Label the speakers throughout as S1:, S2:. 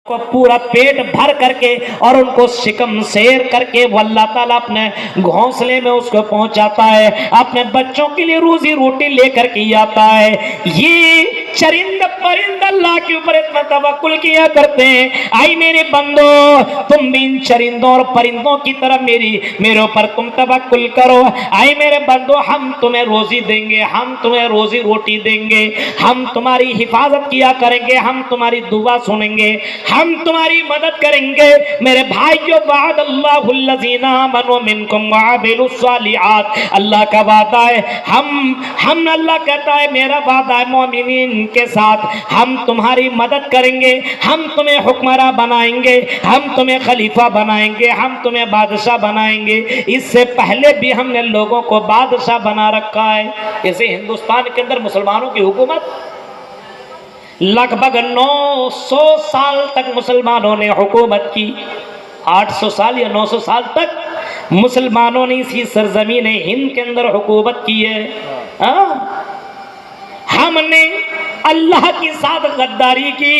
S1: को पूरा पेट भर करके और उनको शिकम शेर करके वो अल्लाह ताला अपने घोंसले में उसको पहुंचाता है, अपने बच्चों के लिए रोजी रोटी लेकर के आता है। ये चरिंद परिंद अल्लाह के ऊपर इतना तवक्कुल किया करते हैं। आई मेरे बंदो, तुम भी इन चरिंदों और परिंदों की तरह मेरे ऊपर तुम तवक्कुल करो। आई मेरे बंदो, हम तुम्हें रोजी देंगे, हम तुम्हें रोजी रोटी देंगे, हम तुम्हारी हिफाजत किया करेंगे, हम तुम्हारी दुआ सुनेंगे, हम तुम्हारी मदद करेंगे। मेरे भाइयों, वादल्लाहुल्लज़ीना आमनू मिनकुम वअमिलुस सालिहात, अल्लाह का वादा है। हम अल्लाह कहता है मेरा वादा है मोमिनीन के साथ, हम तुम्हारी मदद करेंगे, हम तुम्हें हुक्मरां बनाएंगे, हम तुम्हें खलीफा बनाएंगे, हम तुम्हें बादशाह बनाएंगे। इससे पहले भी हमने लोगों को बादशाह बना रखा है। जैसे हिंदुस्तान के अंदर मुसलमानों की हुकूमत लगभग 900 साल तक मुसलमानों ने हुकूमत की। 800 साल या 900 साल तक मुसलमानों ने इसी सरजमीन हिंद के अंदर हुकूमत की है। हमने अल्लाह के साथ गद्दारी की,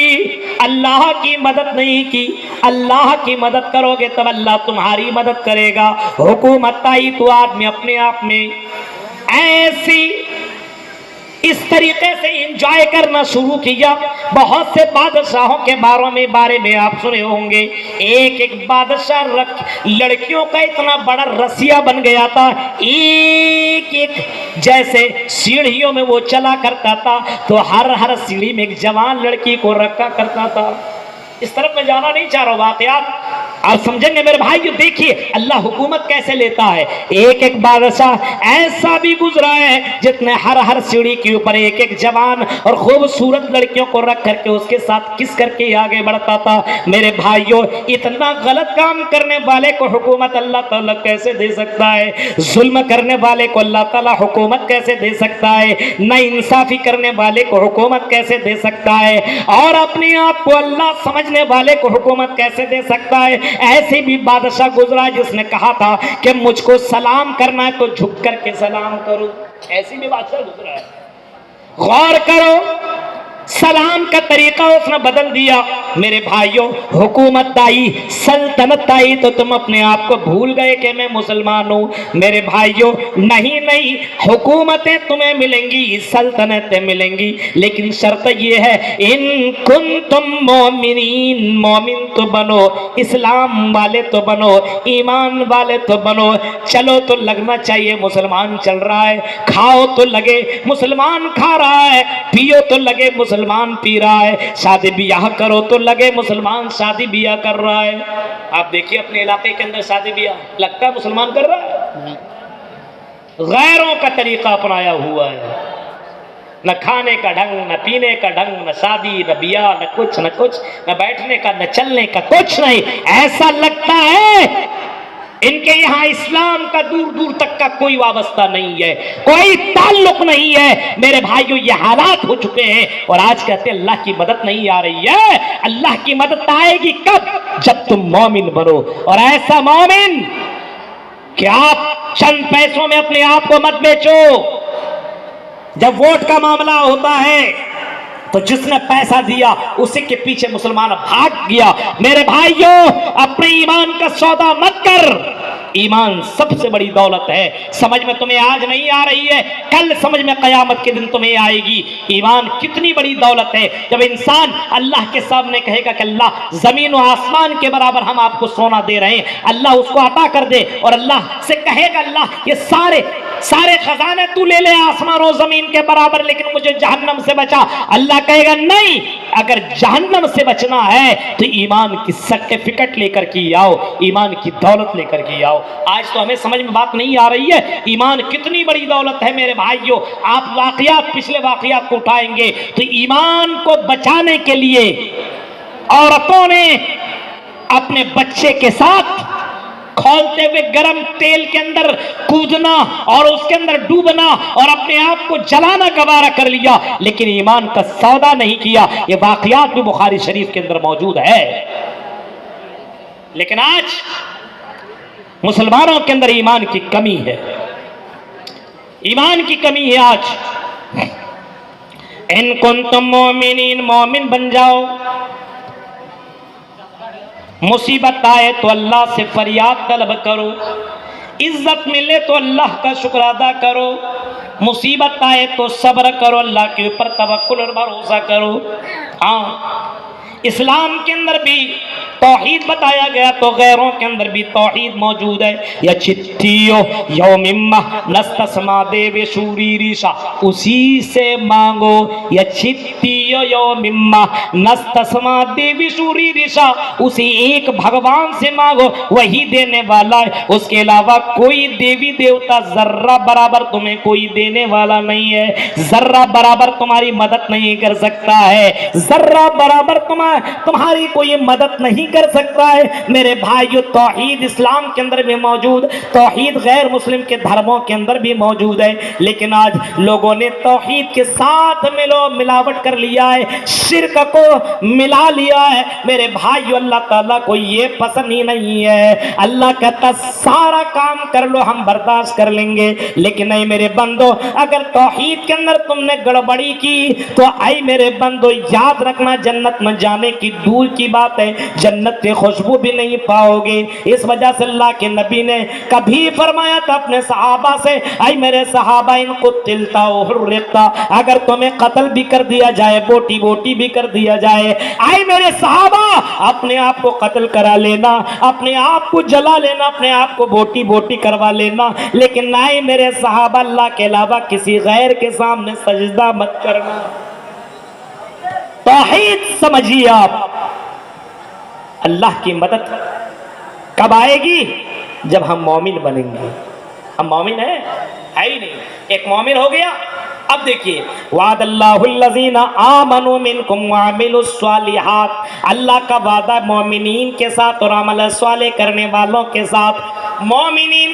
S1: अल्लाह की मदद नहीं की। अल्लाह की मदद करोगे तब अल्लाह तुम्हारी मदद करेगा। हुकूमत आई तो आदमी अपने आप में ऐसी इस तरीके से एंजॉय करना शुरू किया। बहुत से बादशाहों के बारे में आप सुने होंगे। एक एक बादशाह लड़कियों का इतना बड़ा रसिया बन गया था। एक एक जैसे सीढ़ियों में वो चला करता था तो हर सीढ़ी में एक जवान लड़की को रखा करता था। इस तरफ मैं जाना नहीं चाह रहा हूं, वाकयात आप समझेंगे मेरे भाई। देखिए अल्लाह हुकूमत कैसे लेता है। एक एक बादशाह ऐसा भी गुजरा है जितने हर सीढ़ी के ऊपर एक एक जवान और खूबसूरत लड़कियों को रख करके उसके साथ किस करके आगे बढ़ता था। मेरे भाइयों, इतना गलत काम करने वाले को हुकूमत अल्लाह ताला कैसे दे सकता है? जुल्म करने वाले को अल्लाह ताला हुकूमत कैसे दे सकता है? ना इंसाफी करने वाले को हुकूमत कैसे दे सकता है? और अपने आप को अल्लाह समझने वाले को हुकूमत कैसे दे सकता है? ऐसे भी बादशाह गुजरा जिसने कहा था कि मुझको सलाम करना है तो झुक करके सलाम करो। ऐसे भी बादशाह गुजरा है। गौर करो, सलाम का तरीका उसने बदल दिया। मेरे भाइयों, हुकूमत आई, सल्तनत आई तो तुम अपने आप को भूल गए कि मैं मुसलमान हूं। मेरे भाइयों, नहीं, हुकूमतें तुम्हें मिलेंगी, सल्तनतें मिलेंगी, लेकिन शर्त यह है इन कुंतुम मोमिनीन, मोमिन तो बनो, इस्लाम वाले तो बनो, ईमान वाले तो बनो। चलो तो लगना चाहिए मुसलमान चल रहा है, खाओ तो लगे मुसलमान खा रहा है, पियो तो लगे मुसलमान पी रहा है, शादी ब्याह करो तो लगे मुसलमान शादी ब्याह कर रहा है। आप देखिए अपने इलाके के अंदर शादी ब्याह लगता है मुसलमान कर रहा है। गैरों का तरीका अपनाया हुआ है, न खाने का ढंग, न पीने का ढंग, न शादी, न ब्याह, न कुछ, न बैठने का, न चलने का, कुछ नहीं। ऐसा लगता है इनके यहाँ इस्लाम का दूर दूर तक का कोई वाबस्ता नहीं है, कोई ताल्लुक नहीं है। मेरे भाइयों, ये हालात हो चुके हैं और आज कहते हैं अल्लाह की मदद नहीं आ रही है। अल्लाह की मदद आएगी कब? जब तुम मोमिन बनो, और ऐसा मोमिन कि आप चंद पैसों में अपने आप को मत बेचो। जब वोट का मामला होता है तो जिसने पैसा दिया उसी के पीछे मुसलमान भाग गया। मेरे भाइयों, अपने ईमान का सौदा मत कर। ईमान सबसे बड़ी दौलत है। समझ में तुम्हें आज नहीं आ रही है, कल समझ में कयामत के दिन तुम्हें आएगी। ईमान कितनी बड़ी दौलत है। जब इंसान अल्लाह के सामने कहेगा कि अल्लाह जमीन और आसमान के बराबर हम आपको सोना दे रहे हैं, अल्लाह उसको अता कर दे, और अल्लाह से कहेगा अल्लाह ये सारे खजाने तू ले ले आसमान और जमीन के बराबर, लेकिन मुझे जहन्नम से बचा। अल्लाह कहेगा नहीं, अगर जहन्नम से बचना है तो ईमान की सर्टिफिकेट लेकर के आओ, ईमान की दौलत लेकर के आओ। आज तो हमें समझ में बात नहीं आ रही है ईमान कितनी बड़ी दौलत है। मेरे भाइयों, आप वाकयात, पिछले वाकयात को उठाएंगे तो ईमान को बचाने के लिए औरतों ने अपने बच्चे के साथ खौलते हुए गर्म तेल के अंदर कूदना और उसके अंदर डूबना और अपने आप को जलाना गवारा कर लिया, लेकिन ईमान का सौदा नहीं किया। ये वाकयात भी बुखारी शरीफ के अंदर मौजूद है। लेकिन आज मुसलमानों के अंदर ईमान की कमी है, ईमान की कमी है। आज इन कुंतुम मोमिनीन, मोमिन बन जाओ। मुसीबत आए तो अल्लाह से फरियाद तलब करो, इज्जत मिले तो अल्लाह का शुक्र अदा करो, मुसीबत आए तो सब्र करो, अल्लाह के ऊपर तवक्कुल और भरोसा करो। हाँ, इस्लाम के अंदर भी तौहीद बताया गया तो गैरों के अंदर भी तौहीद मौजूद है। या चिट्ठियो यौमिम्मा नस्तस्मा देवे शूरी रिशा, उसी से मांगो। या चिट्ठियो यौमिम्मा नस्तस्मा देवी शूरी रिशा, उसी एक भगवान से मांगो, वही देने वाला है, उसके अलावा कोई देवी देवता जर्रा बराबर तुम्हें कोई देने वाला नहीं है, जर्रा बराबर तुम्हारी मदद नहीं कर सकता है, जर्रा बराबर तुम्हारी कोई मदद नहीं कर सकता है। मेरे भाइयों, तौहीद इस्लाम के अंदर भी मौजूद, तौहीद गैर मुस्लिम के धर्मों के अंदर भी मौजूद है, लेकिन आज लोगों ने तौहीद के साथ मिलावट कर लिया है, शिर्क को मिला लिया है। मेरे भाइयों, अल्लाह ताला को ये पसंद ही नहीं है। अल्लाह कहता सारा काम कर लो, हम बर्दाश्त कर लेंगे, लेकिन नहीं मेरे बंदो, अगर तौहीद के अंदर तुमने गड़बड़ी की तो आई मेरे बंदो, याद रखना जन्नत में जाने की दूर की बात है, जन्नत की खुशबू भी नहीं पाओगे। इस वजह से अल्लाह के नबी ने कभी फरमाया था अपने सहाबा से, आई मेरे सहाबा इनको तिलता हुर्रिता, अगर तुम्हें कत्ल भी कर दिया जाए, बोटी बोटी भी कर दिया जाए, आई मेरे सहाबा अपने आप को कत्ल करा लेना, अपने आप को जला लेना, अपने आप को बोटी बोटी करवा लेना, लेकिन ना ही मेरे सहाबा अल्लाह के अलावा किसी गैर के सामने सजदा मत करना। तौहीद समझिए आप। अल्लाह की मदद कब आएगी? जब हम मोमिन बनेंगे। हम मोमिन है ही नहीं, एक मोमिन हो गया। अब देखिए, वादल्लाहुल्लज़ीना आमनु मिनकुम व अमिलुस्सालिहात, अल्लाह का वादा मोमिनीन के साथ और अमल साले करने वालों के साथ, मोमिनीन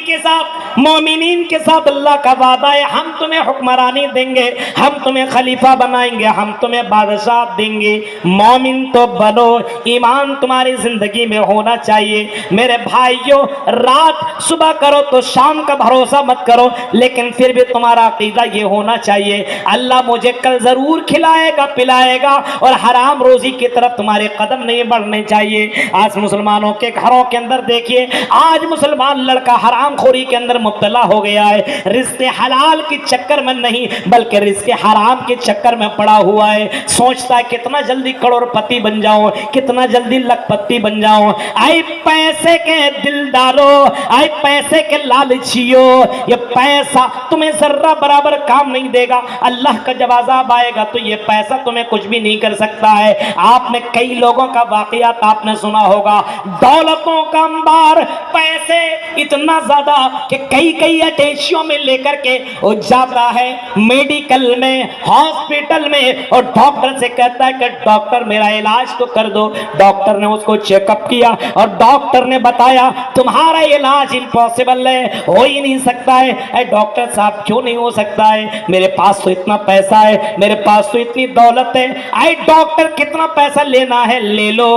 S1: के साथ अल्लाह का वादा है, हम तुम्हें हुक्मरानी देंगे, हम तुम्हें खलीफा बनाएंगे, हम तुम्हें बादशाह देंगे। मोमिन तो बनो, ईमान तुम्हारी जिंदगी में होना चाहिए। मेरे भाइयों, रात सुबह करो तो शाम का भरोसा मत करो, लेकिन फिर भी तुम्हारा अकीदा ये होना चाहिए, अल्लाह मुझे कल जरूर खिलाएगा पिलाएगा, और हराम रोजी की तरफ तुम्हारे कदम नहीं बढ़ने चाहिए। आज मुसलमानों के घरों के अंदर देखिए, आज मुसलमान लड़का हराम खोरी के अंदर मुब्तला हो गया है, रिश्ते हलाल के चक्कर में नहीं बल्कि रिश्ते हराम के चक्कर में पड़ा हुआ है। सोचता है कितना जल्दी करोड़पति बन जाऊं, कितना जल्दी लखपति बन जाऊं। आई पैसे के दिलदारो, आई पैसे के लालचियो, ये पैसा तुम्हें जर्रा बराबर काम नहीं देगा। अल्लाह का जब अज़ाब आएगा तो ये पैसा तुम्हें कुछ भी नहीं कर सकता है। आपने कई लोगों का वाक़यात आपने सुना होगा, दौलतों का अंबार, पैसे इतना ज्यादा कि कई अटैचियों में लेकर के वो जाता है मेडिकल में, हॉस्पिटल में, और डॉक्टर से कहता है कि डॉक्टर मेरा इलाज तो कर दो। डॉक्टर ने उसको चेकअप किया और डॉक्टर ने बताया तुम्हारा इलाज इम्पॉसिबल है, हो ही नहीं सकता है। डॉक्टर साहब क्यों नहीं हो सकता है? मेरे पास तो इतना पैसा है, मेरे पास तो इतनी दौलत है। आई डॉक्टर कितना पैसा लेना है ले लो,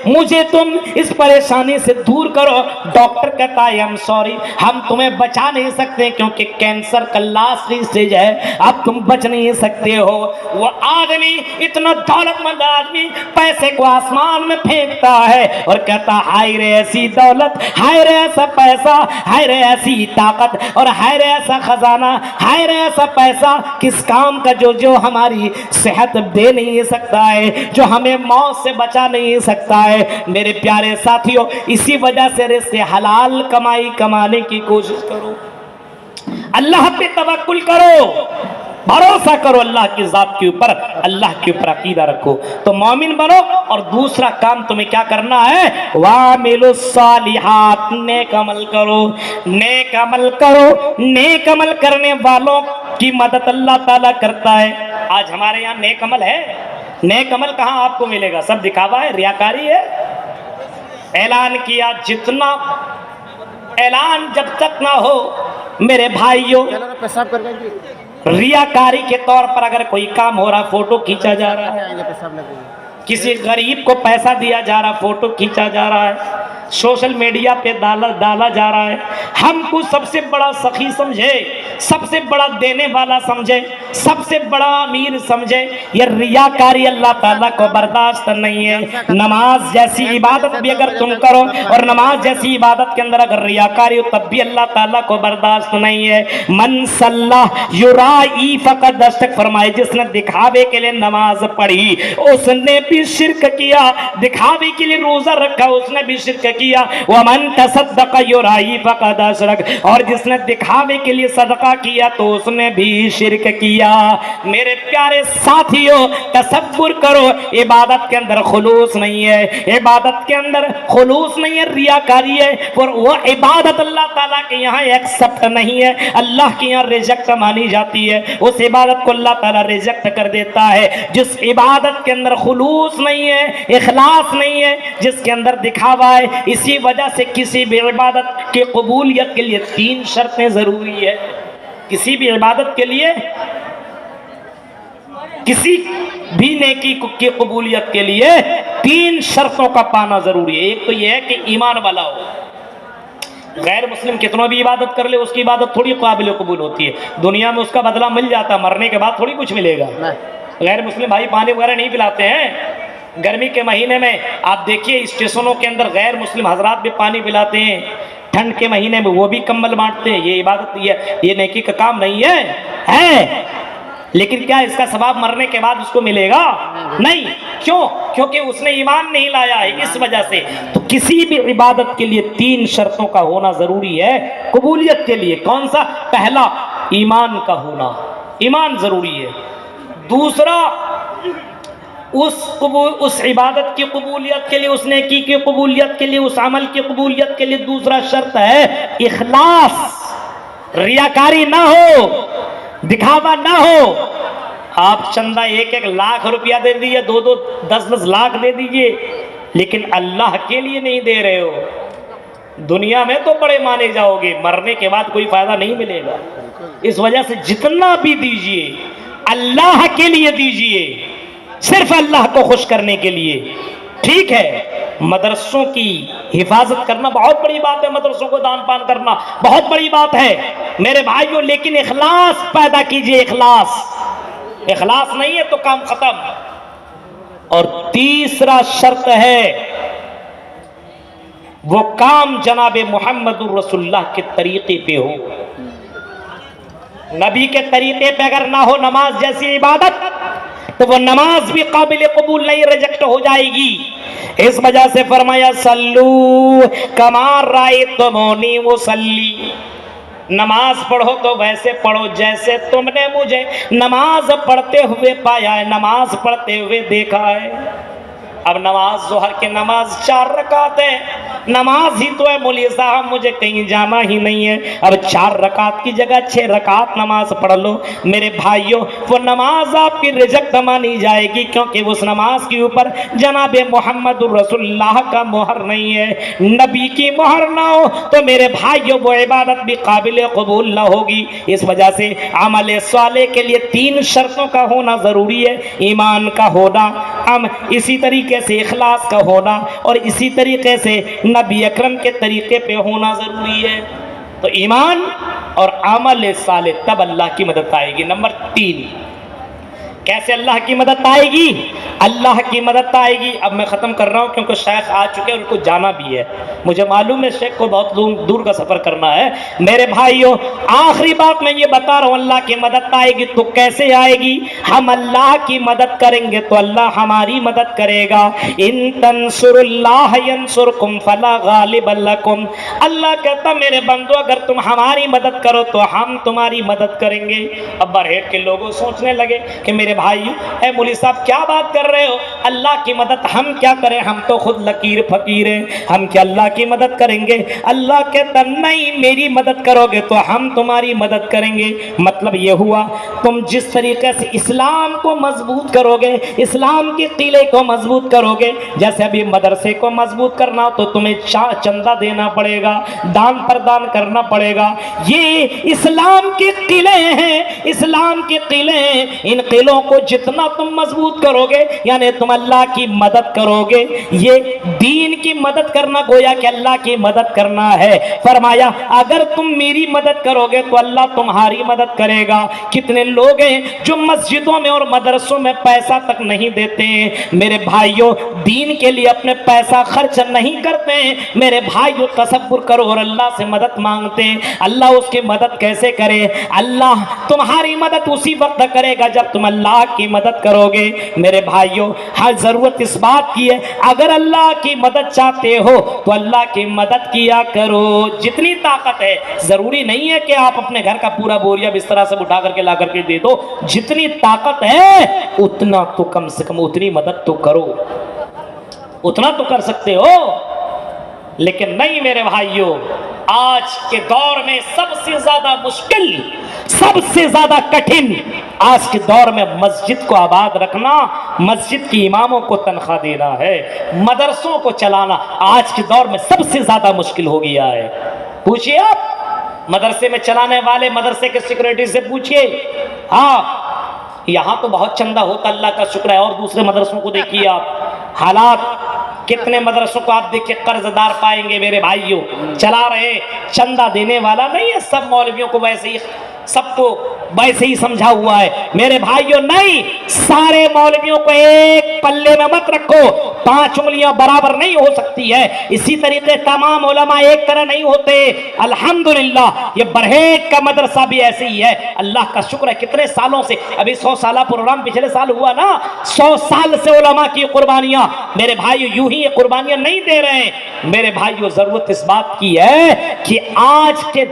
S1: मुझे तुम इस परेशानी से दूर करो। डॉक्टर कहता है आई एम सॉरी, हम तुम्हें बचा नहीं सकते क्योंकि कैंसर का लास्ट स्टेज है, अब तुम बच नहीं सकते हो। वो आदमी, इतना दौलतमंद आदमी, पैसे को आसमान में फेंकता है और कहता हाय रे ऐसी दौलत, हाय रे ऐसा पैसा, हाय रे ऐसी ताकत, और हाय रे ऐसा खजाना, हाय रे ऐसा पैसा किस काम का जो हमारी सेहत दे नहीं सकता है, जो हमें मौत से बचा नहीं सकता है। मेरे प्यारे साथियों, इसी वजह से रिज़्क़ हलाल कमाई कमाने की कोशिश करो, अल्लाह पे तवक्कुल करो, भरोसा करो अल्लाह की जात के ऊपर, अल्लाह के ऊपर अकीदा रखो तो मोमिन बनो। और दूसरा काम तुम्हें क्या करना है? वामिलुस्सालिहात, नेक अमल करो, नेक अमल करो। नेक अमल करने वालों की मदद अल्लाह ताला करता है। आज हमारे यहाँ नेक अमल है? नेक अमल कहाँ आपको मिलेगा? सब दिखावा है, रियाकारी है। ऐलान किया, जितना ऐलान जब तक ना हो मेरे भाइयों, रियाकारी के तौर पर अगर कोई काम हो रहा, फोटो खींचा जा रहा है, किसी गरीब को पैसा दिया जा रहा, फोटो खींचा जा रहा है, सोशल मीडिया पे डाला जा रहा है, हमको सबसे बड़ा सखी समझे, सबसे बड़ा देने वाला समझे, सबसे बड़ा अमीर समझे ये रियाकारी अल्लाह ताला को बर्दाश्त नहीं है। नमाज जैसी इबादत भी अगर तुम करो और नमाज जैसी इबादत के अंदर अगर रियाकारी हो तब भी अल्लाह ताला को बर्दाश्त नहीं है। मन सल्लाह युराई फकद दस्तक फरमाए, जिसने दिखावे के लिए नमाज पढ़ी उसने भी शिरक किया, दिखावे के लिए रोजा रखा उसने भी शिरक किया। वमन तसद्दक़ युराई फकद अशरक, और जिसने दिखावे के लिए सदका किया तो उसने भी शिरक किया। मेरे प्यारे साथियों तसव्वुर करो, इबादत के अंदर खुलूस नहीं है, इबादत के अंदर खुलूस नहीं है, रियाकारी है, और वो इबादत अल्लाह ताला के यहाँ एक्सेप्ट नहीं है, अल्लाह के यहाँ रिजेक्ट मानी जाती है। उस इबादत को अल्लाह ताला रिजेक्ट कर देता है जिस इबादत के अंदर खुलूस नहीं है, इखलास नहीं है, जिसके अंदर दिखावा है। इसी वजह से किसी भी इबादत की कबूलियत के लिए 3 शर्तें जरूरी है। किसी भी इबादत के लिए, किसी भी नेकी की कबूलियत के लिए 3 शर्तों का पाना जरूरी है। एक तो यह है कि ईमान वाला हो। गैर मुस्लिम कितना भी इबादत कर ले उसकी इबादत थोड़ी काबिल कबूल होती है, दुनिया में उसका बदला मिल जाता है, मरने के बाद थोड़ी कुछ मिलेगा। गैर मुस्लिम भाई पानी वगैरह नहीं पिलाते हैं। गर्मी के महीने में आप देखिए स्टेशनों के अंदर गैर मुस्लिम हजरात भी पानी पिलाते हैं, ठंड के महीने में वो भी कंबल बांटते हैं। ये इबादत ये नेकी का काम नहीं है। लेकिन क्या इसका सवाब मरने के बाद उसको मिलेगा? नहीं। क्यों? क्योंकि उसने ईमान नहीं लाया है, इस वजह से। तो किसी भी इबादत के लिए 3 शर्तों का होना जरूरी है कबूलियत के लिए। कौन सा? पहला ईमान का होना, ईमान जरूरी है। दूसरा उस इबादत की कबूलियत के लिए, उस नेकी की कबूलियत के लिए, उस अमल की कबूलियत के लिए दूसरा शर्त है इखलास, रियाकारी ना हो, दिखावा ना हो। आप चंदा 1-1 लाख रुपया दे दीजिए, 2-2, 10-10 लाख दे दीजिए, लेकिन अल्लाह के लिए नहीं दे रहे हो। दुनिया में तो बड़े माने जाओगे, मरने के बाद कोई फायदा नहीं मिलेगा। इस वजह से जितना भी दीजिए अल्लाह के लिए दीजिए, सिर्फ अल्लाह को खुश करने के लिए। ठीक है, मदरसों की हिफाजत करना बहुत बड़ी बात है, मदरसों को दान पान करना बहुत बड़ी बात है मेरे भाइयों, लेकिन इखलास पैदा कीजिए। इखलास नहीं है तो काम खत्म। और तीसरा शर्त है वो काम जनाबे मोहम्मदुर रसूलुल्लाह के तरीके पे हो। नबी के तरीके पे अगर ना हो नमाज जैसी इबादत तो वो नमाज भी काबिल कबूल नहीं, रिजेक्ट हो जाएगी। इस वजह से फरमाया सल्लू कमा रायतुमूनी मुसल्ली, नमाज पढ़ो तो वैसे पढ़ो जैसे तुमने मुझे नमाज पढ़ते हुए पाया है, नमाज पढ़ते हुए देखा है। अब नमाज जोहर की नमाज 4 रकात है, नमाज ही तो है मौलवी साहब, मुझे कहीं जाना ही नहीं है। अब 4 रकात की जगह 6 रकात नमाज पढ़ लो मेरे भाइयों, वो नमाज आपकी रिजेक्ट मानी जाएगी, क्योंकि उस नमाज के ऊपर जनाबे मोहम्मदुर रसूलुल्लाह का मोहर नहीं है। नबी की मोहर ना हो तो मेरे भाइयों वो इबादत भी काबिल कबूल ना होगी। इस वजह से अमल साले के लिए 3 शर्तों का होना ज़रूरी है। ईमान का होना, इसी तरीके से इखलास का होना, और इसी तरीके से नबी अकरम के तरीके पे होना ज़रूरी है। तो ईमान और अमल साले, तब अल्लाह की मदद आएगी। नंबर 3, कैसे अल्लाह की मदद आएगी? अल्लाह की मदद आएगी। अब मैं ख़त्म कर रहा हूँ क्योंकि शेख आ चुके हैं, उनको जाना भी है। मुझे मालूम है शेख को बहुत दूर का सफ़र करना है। मेरे भाइयों आखिरी बात मैं ये बता रहा हूँ, अल्लाह की मदद आएगी तो कैसे आएगी? हम अल्लाह की मदद करेंगे तो अल्लाह हमारी मदद करेगा। इन तंसुरुल्लाह यंसुरकुम फला गालिब लकुम, अल्लाह कहता मेरे बंदो अगर तुम हमारी मदद करो तो हम तुम्हारी मदद करेंगे। अब बरहेट के लोगों सोचने लगे कि मेरे भाई ए मौलवी साहब क्या बात कर रहे हो, अल्लाह की मदद हम क्या करें, हम तो खुद लकीर फकीर हैं, हम क्या अल्लाह की मदद करेंगे? अल्लाह कहता नहीं, मेरी मदद करोगे तो हम तुम्हारी मदद करेंगे। मतलब ये हुआ तुम जिस तरीके से इस्लाम को मजबूत करोगे, इस्लाम के किले को मजबूत करोगे, जैसे अभी मदरसे को मजबूत करना हो तो तुम्हें चंदा देना पड़ेगा, दान प्रदान करना पड़ेगा। ये इस्लाम के किले हैं, इस्लाम के किले हैं, इन किलों को जितना तुम मजबूत करोगे, यानी तुम अल्लाह की मदद करोगे। ये दीन की मदद करना गोया कि अल्लाह की मदद करना है। फरमाया अगर तुम मेरी मदद करोगे तो अल्लाह तुम्हारी मदद करेगा। कितने लोग हैं जो मस्जिदों में और मदरसों में पैसा तक नहीं देते हैं। मेरे भाइयों, दीन के लिए अपने पैसा खर्च नहीं करते हैं। मेरे भाइयों, तसव्वुर करो और अल्लाह से मदद मांगते हैं। अल्लाह उसकी मदद कैसे करे? अल्लाह तुम्हारी मदद उसी वक्त करेगा जब तुम अल्लाह की मदद करोगे। मेरे भाइयों, हर जरूरत इस बात की है, अगर अल्लाह की मदद चाहते हो तो अल्लाह की मदद किया करो। जितनी ताकत है, जरूरी नहीं है कि आप अपने घर का पूरा बोरिया बिस्तरा सब उठा करके ला करके दे दो। जितनी ताकत है उतना तो कम से कम उतनी मदद तो करो, उतना तो कर सकते हो। लेकिन नहीं मेरे भाइयों, आज के दौर में सबसे ज्यादा मुश्किल, सबसे ज्यादा कठिन आज के दौर में मस्जिद को आबाद रखना, मस्जिद के इमामों को तनख्वाह देना है, मदरसों को चलाना आज के दौर में सबसे ज्यादा मुश्किल हो गया है। पूछिए आप मदरसे में चलाने वाले मदरसे के सिक्योरिटी से पूछिए। हाँ, यहां तो बहुत चंदा होता, अल्लाह का शुक्र है, और दूसरे मदरसों को देखिए आप हालात। कितने मदरसों को आप देखिए कर्जदार पाएंगे मेरे भाइयों, चला रहे, चंदा देने वाला नहीं है। सब मौलवियों को वैसे ही, सबको वैसे ही समझा हुआ है। मेरे भाइयों, नहीं, सारे मौलवियों को एक पल्ले में मत रखो, 5 उंगलियां बराबर नहीं हो सकती है। इसी तरीके तमाम उलमा एक तरह नहीं होते। अल्हम्दुलिल्लाह, ये बरहेट का मदरसा भी ऐसे ही है। अल्लाह का शुक्र है, कितने सालों से, अभी 100 साल प्रोग्राम पिछले साल हुआ ना, 100 साल से उलमा की कुर्बानियां, मेरे भाइयों यूं ही ये कुर्बानियां नहीं दे रहे हैं। मेरे भाइयों, जरूरत इस बात की है कि आज के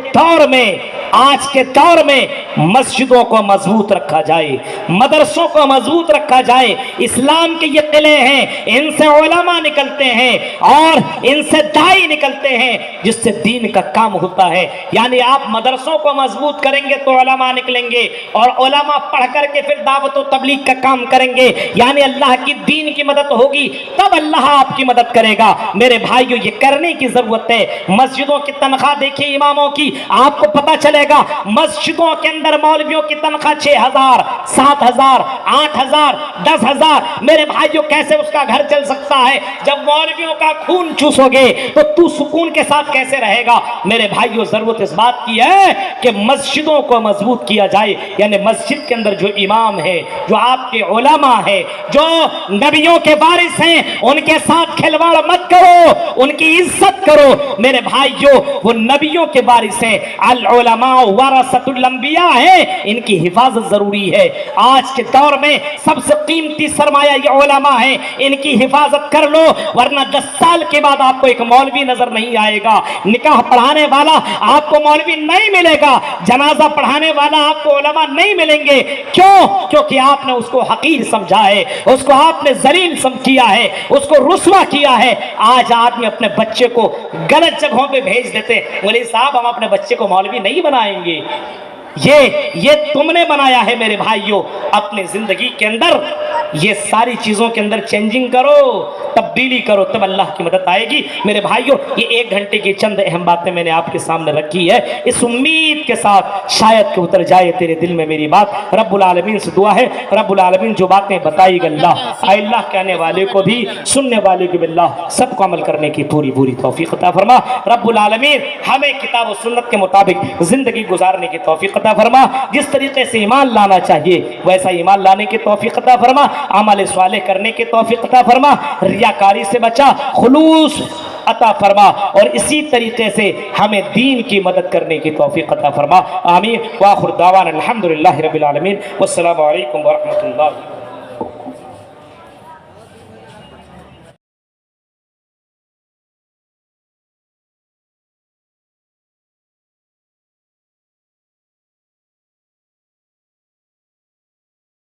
S1: दौर में मस्जिदों को मजबूत रखा जाए, मदरसों को मजबूत रखा जाए। इस्लाम के ये किले हैं, इनसे उलमा निकलते हैं और इनसे दाई निकलते हैं, जिससे दीन का काम होता है। यानी आप मदरसों को मजबूत करेंगे तो उलमा निकलेंगे, और उलमा पढ़ करके फिर दावत और तबलीग का काम करेंगे। यानी अल्लाह की दीन की मदद होगी, तब अल्लाह आपकी मदद करेगा। मेरे भाइयों, ये करने की जरूरत है। मस्जिदों की तनख्वाह देखिए इमामों की, आपको पता चलेगा मस्जिदों के अंदर मौलवियों की तनख्वाह 6,000, 7,000, 8,000, 10,000। मेरे भाइयों, कैसे उसका घर चल सकता है? जब मौलवियों का खून चूसोगे तो तू सुकून के साथ कैसे रहेगा? मेरे भाइयों, जरूरत इस बात की है कि मस्जिदों को मजबूत किया जाए। यानी मस्जिद के अंदर जो इमाम है, जो आपके उलमा है, जो नबियों के वारिस हैं, उनके साथ खिलवाड़ मत करो, उनकी इज्जत करो। मेरे भाइयों, वो नबियों के वारिस हैं, अल उलमा वरसतुल अंबिया है, इनकी हिफाजत जरूरी है। आज के दौर में सबसे कीमती सरमाया ये उलमा है, इनकी हिफाजत कर लो, वरना 10 साल के बाद आपको एक मौलवी नजर नहीं आएगा। निकाह पढ़ाने वाला आपको मौलवी नहीं मिलेगा, जनाजा पढ़ाने वाला आपको उलमा नहीं मिलेंगे। क्यों? क्योंकि आपने उसको हकीर समझा है, उसको आपने जलील किया है, उसको रुस्वा किया है। आज आदमी अपने बच्चे को गलत जगहों पे भेज देते, बोले साहब हम अपने बच्चे को मौलवी नहीं बनाएंगे। ये तुमने बनाया है। मेरे भाइयों, अपने जिंदगी के अंदर ये सारी चीजों के अंदर चेंजिंग करो, तब्दीली करो, तब अल्लाह की मदद आएगी। मेरे भाइयों, ये 1 घंटे की चंद अहम बातें मैंने आपके सामने रखी है, इस उम्मीद के साथ शायद कि उतर जाए तेरे दिल में मेरी बात। रब्बुल आलमीन से दुआ है, रब्बुल आलमीन जो बातें बताई अल्लाह कहने वाले को भी, सुनने वाले को भी अल्लाह सबको अमल करने की पूरी तौफीक अता फरमा। रब्बुल आलमीन हमें किताब और सुन्नत के मुताबिक जिंदगी गुजारने की तौफीक अता फरमा। जिस तरीके से ईमान लाना चाहिए वैसा ईमान लाने की तौफीक अता फरमा। अमल सालेह करने की तौफीक अता फरमा। रियाकारी से बचा, खुलूस अता फरमा, और इसी तरीके से हमें दीन की मदद करने की तौफीक अता फरमा। आमीन। व आखिर दावाना अल्हम्दुलिल्लाहि रब्बिल आलमीन। वस्सलामु अलैकुम व रहमतुल्लाहि।